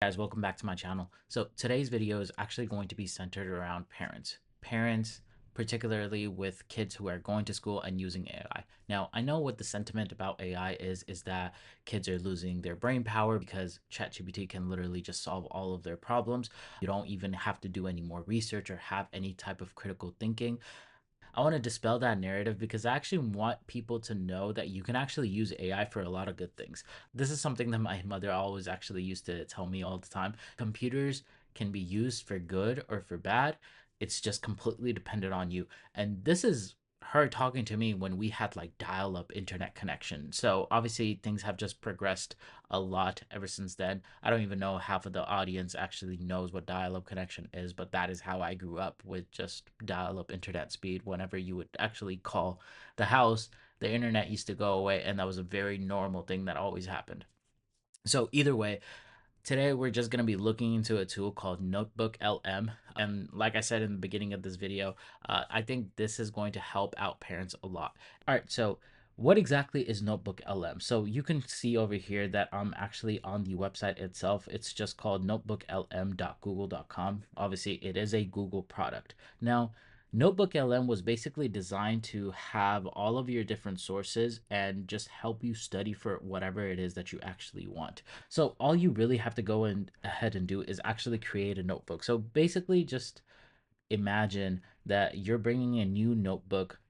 Guys, welcome back to my channel. So today's video is actually going to be centered around parents, particularly with kids who are going to school and using AI. Now, I know what the sentiment about AI is that kids are losing their brain power because ChatGPT can literally just solve all of their problems. You don't even have to do any more research or have any type of critical thinking. I want to dispel that narrative because I actually want people to know that you can actually use AI for a lot of good things. This is something that my mother always actually used to tell me all the time. Computers can be used for good or for bad. It's just completely dependent on you. And this is her talking to me when we had like dial up internet connection. So obviously things have just progressed a lot ever since then. I don't even know half of the audience actually knows what dial-up connection is, but that is how I grew up, with just dial-up internet speed. Whenever you would actually call the house, the internet used to go away, and that was a very normal thing that always happened. So either way, today we're just going to be looking into a tool called NotebookLM. And like I said in the beginning of this video, I think this is going to help out parents a lot. All right, so what exactly is NotebookLM? So you can see over here that I'm actually on the website itself. It's just called notebooklm.google.com. Obviously, it is a Google product. Now, NotebookLM was basically designed to have all of your different sources and just help you study for whatever it is that you actually want. So all you really have to go in ahead and do is actually create a notebook. So basically just imagine that you're bringing a new notebook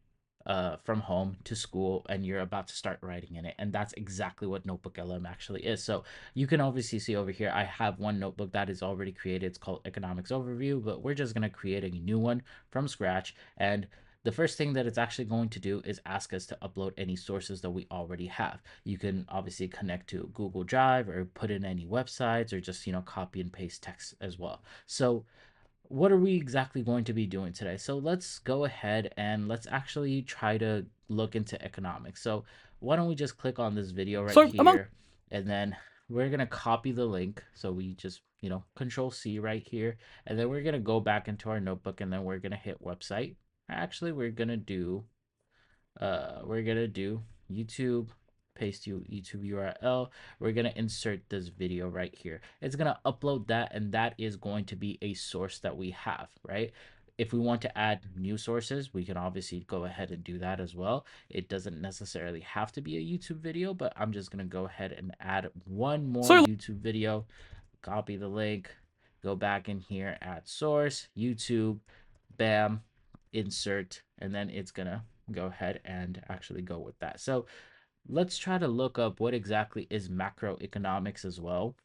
from home to school and you're about to start writing in it, and that's exactly what NotebookLM actually is. So you can obviously see over here I have one notebook that is already created. It's called Economics Overview, but we're just going to create a new one from scratch. And the first thing that it's actually going to do is ask us to upload any sources that we already have. You can obviously connect to Google Drive or put in any websites, or just copy and paste text as well. So what are we exactly going to be doing today? So let's go ahead and let's actually try to look into economics. So why don't we just click on this video right So among here, and then we're going to copy the link. So we just, control C right here, and then we're going to go back into our notebook, and then we're going to hit website. Actually, we're gonna do YouTube, paste YouTube URL. We're gonna insert this video right here. It's gonna upload that, and that is going to be a source that we have, right? If we want to add new sources, we can obviously go ahead and do that as well. It doesn't necessarily have to be a YouTube video, but I'm just gonna go ahead and add one more so YouTube video. Copy the link, go back in here, add source, YouTube, bam, insert, and then it's gonna go ahead and actually go with that. So let's try to look up what exactly is macroeconomics as well.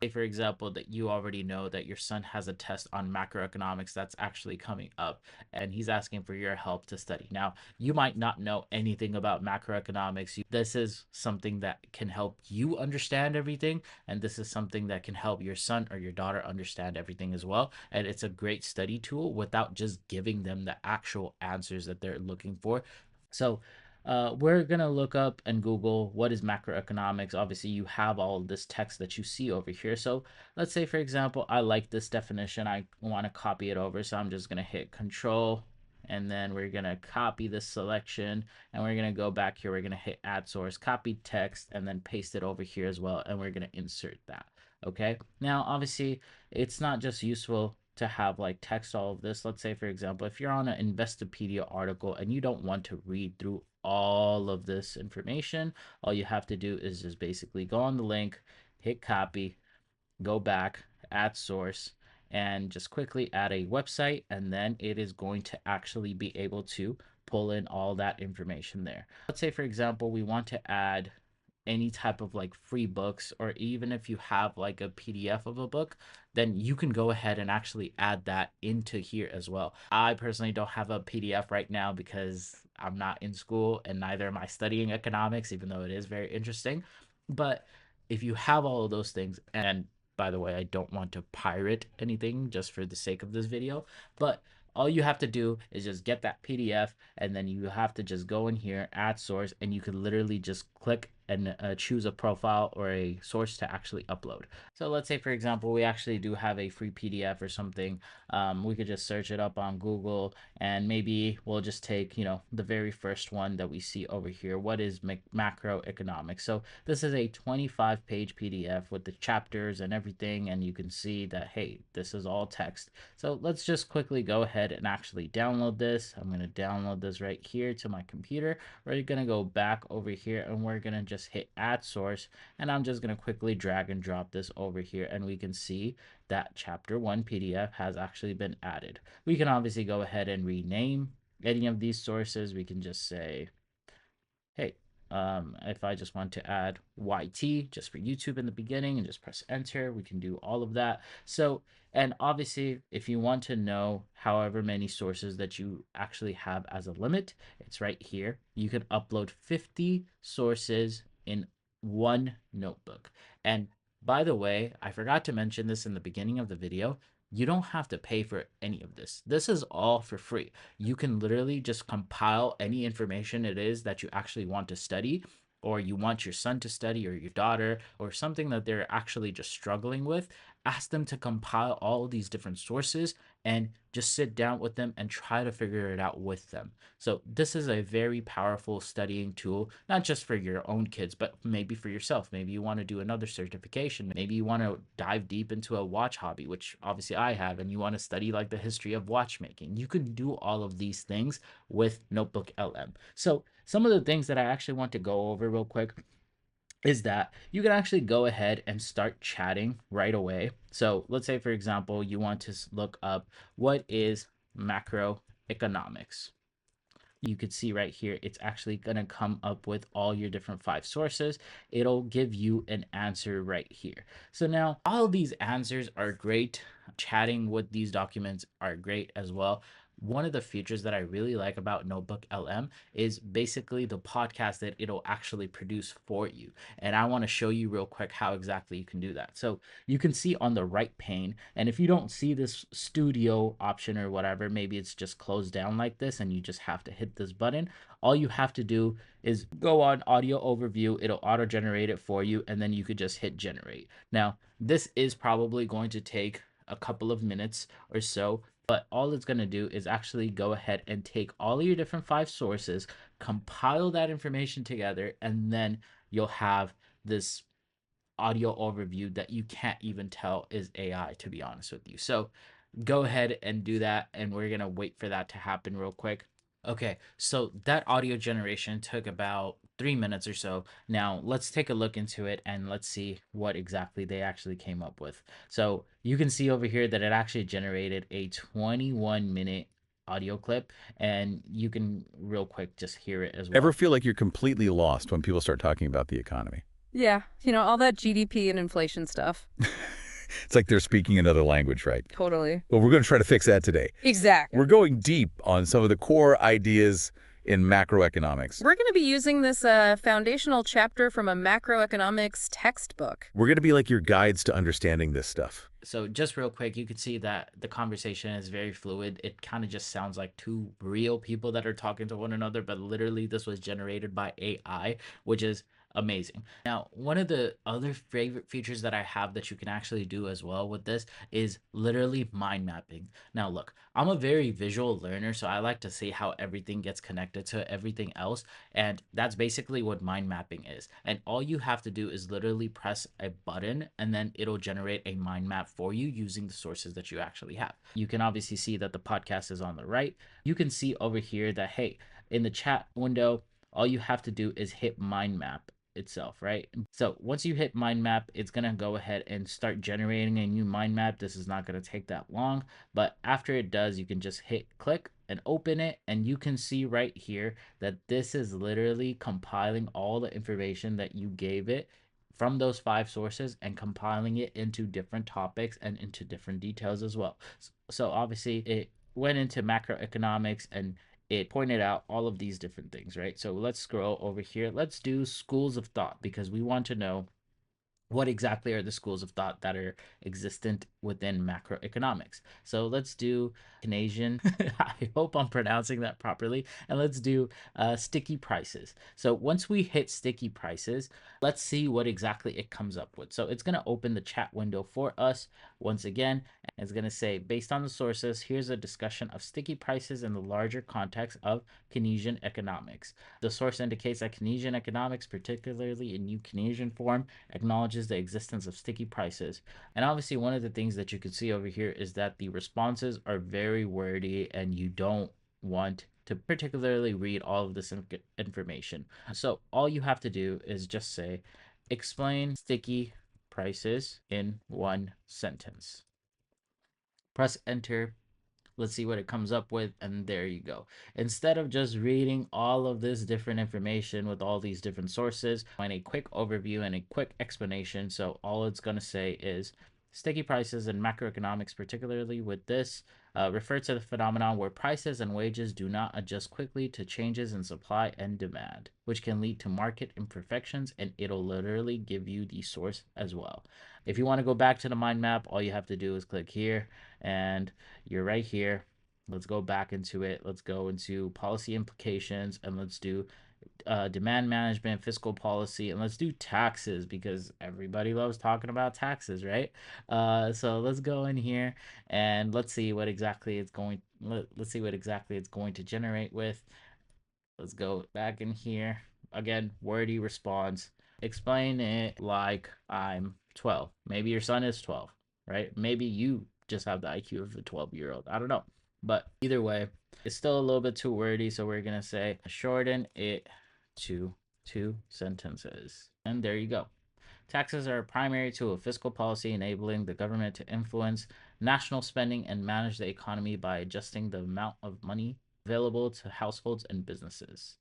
Say, for example, that you already know that your son has a test on macroeconomics that's actually coming up, and he's asking for your help to study. Now, you might not know anything about macroeconomics. This is something that can help you understand everything, and this is something that can help your son or your daughter understand everything as well. And it's a great study tool without just giving them the actual answers that they're looking for. So we're going to look up and Google what is macroeconomics. Obviously, you have all of this text that you see over here. So let's say, for example, I like this definition. I want to copy it over. So I'm just going to hit Control, and then we're going to copy this selection, and we're going to go back here. We're going to hit Add Source, copy text, and then paste it over here as well. And we're going to insert that. Okay. Now, obviously, it's not just useful to have like text all of this. Let's say, for example, if you're on an Investopedia article and you don't want to read through all of this information, all you have to do is just basically go on the link, hit copy, go back, add source, and just quickly add a website, and then it is going to actually be able to pull in all that information there. Let's say, for example, we want to add any type of like free books, or even if you have like a PDF of a book, then you can go ahead and actually add that into here as well. I personally don't have a PDF right now because I'm not in school, and neither am I studying economics, even though it is very interesting. But if you have all of those things, and by the way, I don't want to pirate anything just for the sake of this video, but all you have to do is just get that PDF, and then you have to just go in here, add source, and you can literally just click and choose a profile or a source to actually upload. So let's say, for example, we actually do have a free PDF or something. We could just search it up on Google, and maybe we'll just take, the very first one that we see over here. What is macroeconomics? So this is a 25-page PDF with the chapters and everything, and you can see that, hey, this is all text. So let's just quickly go ahead and actually download this. I'm going to download this right here to my computer. We're going to go back over here, and we're going to just hit add source, and I'm just going to quickly drag and drop this over here, and we can see that chapter 1 PDF has actually been added. We can obviously go ahead and rename any of these sources. We can just say, hey, if I just want to add YT just for YouTube in the beginning and just press enter, we can do all of that. So, and obviously, if you want to know however many sources that you actually have as a limit, it's right here. You can upload 50 sources in one notebook. And by the way, I forgot to mention this in the beginning of the video. You don't have to pay for any of this. This is all for free. You can literally just compile any information it is that you actually want to study, or you want your son to study, or your daughter, or something that they're actually just struggling with. Ask them to compile all of these different sources and just sit down with them and try to figure it out with them. So this is a very powerful studying tool, not just for your own kids, but maybe for yourself. Maybe you want to do another certification. Maybe you want to dive deep into a watch hobby, which obviously I have, and you want to study like the history of watchmaking. You can do all of these things with NotebookLM. So some of the things that I actually want to go over real quick is that you can actually go ahead and start chatting right away. So let's say, for example, you want to look up what is macroeconomics. You could see right here, it's actually going to come up with all your different 5 sources. It'll give you an answer right here. So now all of these answers are great. Chatting with these documents are great as well. One of the features that I really like about NotebookLM is basically the podcast that it'll actually produce for you. And I want to show you real quick how exactly you can do that. So you can see on the right pane, and if you don't see this studio option or whatever, maybe it's just closed down like this and you just have to hit this button. All you have to do is go on audio overview, it'll auto generate it for you, and then you could just hit generate. Now this is probably going to take a couple of minutes or so, but all it's going to do is actually go ahead and take all of your different 5 sources, compile that information together, and then you'll have this audio overview that you can't even tell is AI, to be honest with you. So go ahead and do that, and we're going to wait for that to happen real quick. Okay, so that audio generation took about 3 minutes or so. Now let's take a look into it and let's see what exactly they actually came up with. So you can see over here that it actually generated a 21-minute audio clip, and you can real quick just hear it as Ever well. feel like you're completely lost when people start talking about the economy? Yeah, all that GDP and inflation stuff. It's like they're speaking another language, right? Totally. Well, we're going to try to fix that today. Exactly. We're going deep on some of the core ideas in macroeconomics. We're going to be using this foundational chapter from a macroeconomics textbook. We're going to be like your guides to understanding this stuff. So just real quick, you can see that the conversation is very fluid. It kind of just sounds like two real people that are talking to one another, but literally this was generated by AI, which is amazing. Now, one of the other favorite features that I have that you can actually do as well with this is literally mind mapping. Now, look, I'm a very visual learner, so I like to see how everything gets connected to everything else. And that's basically what mind mapping is. And all you have to do is literally press a button, and then it'll generate a mind map for you using the sources that you actually have. You can obviously see that the podcast is on the right. You can see over here that, hey, in the chat window, all you have to do is hit mind map itself, right? So once you hit mind map, it's gonna go ahead and start generating a new mind map. This is not gonna take that long, but after it does, you can just hit click and open it, and you can see right here that this is literally compiling all the information that you gave it from those 5 sources and compiling it into different topics and into different details as well. So obviously it went into macroeconomics and it pointed out all of these different things, right? So let's scroll over here. Let's do schools of thought, because we want to know what exactly are the schools of thought that are existent within macroeconomics. So let's do Canadian. I hope I'm pronouncing that properly. And let's do sticky prices. So once we hit sticky prices, let's see what exactly it comes up with. So it's going to open the chat window for us once again. And it's going to say, based on the sources, here's a discussion of sticky prices in the larger context of Keynesian economics. The source indicates that Keynesian economics, particularly in New Keynesian form, acknowledges the existence of sticky prices. And obviously, one of the things that you can see over here is that the responses are very wordy and you don't want to particularly read all of this information. So all you have to do is just say, explain sticky prices in one sentence. Press enter. Let's see what it comes up with, and there you go. Instead of just reading all of this different information with all these different sources, find a quick overview and a quick explanation. So all it's going to say is sticky prices and macroeconomics, particularly with this, refer to the phenomenon where prices and wages do not adjust quickly to changes in supply and demand, which can lead to market imperfections, and it'll literally give you the source as well. If you want to go back to the mind map, all you have to do is click here and you're right here. Let's go back into it. Let's go into policy implications and let's do demand management, fiscal policy, and let's do taxes because everybody loves talking about taxes, right? So let's go in here and let's see what exactly it's going. Let's see what exactly it's going to generate with. Let's go back in here. Again, wordy response. Explain it like I'm 12. Maybe your son is 12, right? Maybe you just have the IQ of a 12-year-old. I don't know. But either way, it's still a little bit too wordy. So we're going to say shorten it to 2 sentences. And there you go. Taxes are a primary tool of fiscal policy, enabling the government to influence national spending and manage the economy by adjusting the amount of money available to households and businesses.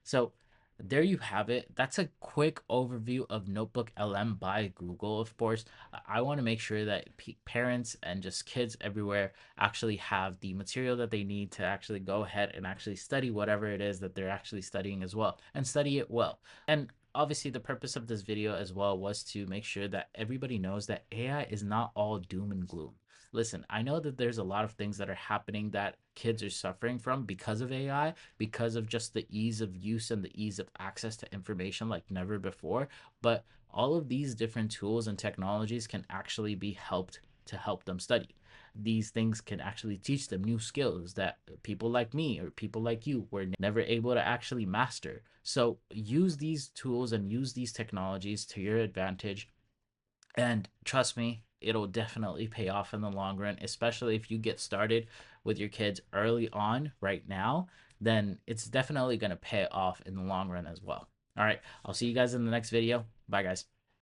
So, there you have it. That's a quick overview of Notebook LM by Google. Of course, I want to make sure that parents and just kids everywhere actually have the material that they need to actually go ahead and actually study whatever it is that they're actually studying as well, and study it well. And obviously the purpose of this video as well was to make sure that everybody knows that AI is not all doom and gloom. Listen, I know that there's a lot of things that are happening that kids are suffering from because of AI, because of just the ease of use and the ease of access to information like never before. But all of these different tools and technologies can actually be helped to help them study. These things can actually teach them new skills that people like me or people like you were never able to actually master. So use these tools and use these technologies to your advantage. And trust me, it'll definitely pay off in the long run, especially if you get started with your kids early on right now, then it's definitely going to pay off in the long run as well. All right, I'll see you guys in the next video. Bye, guys.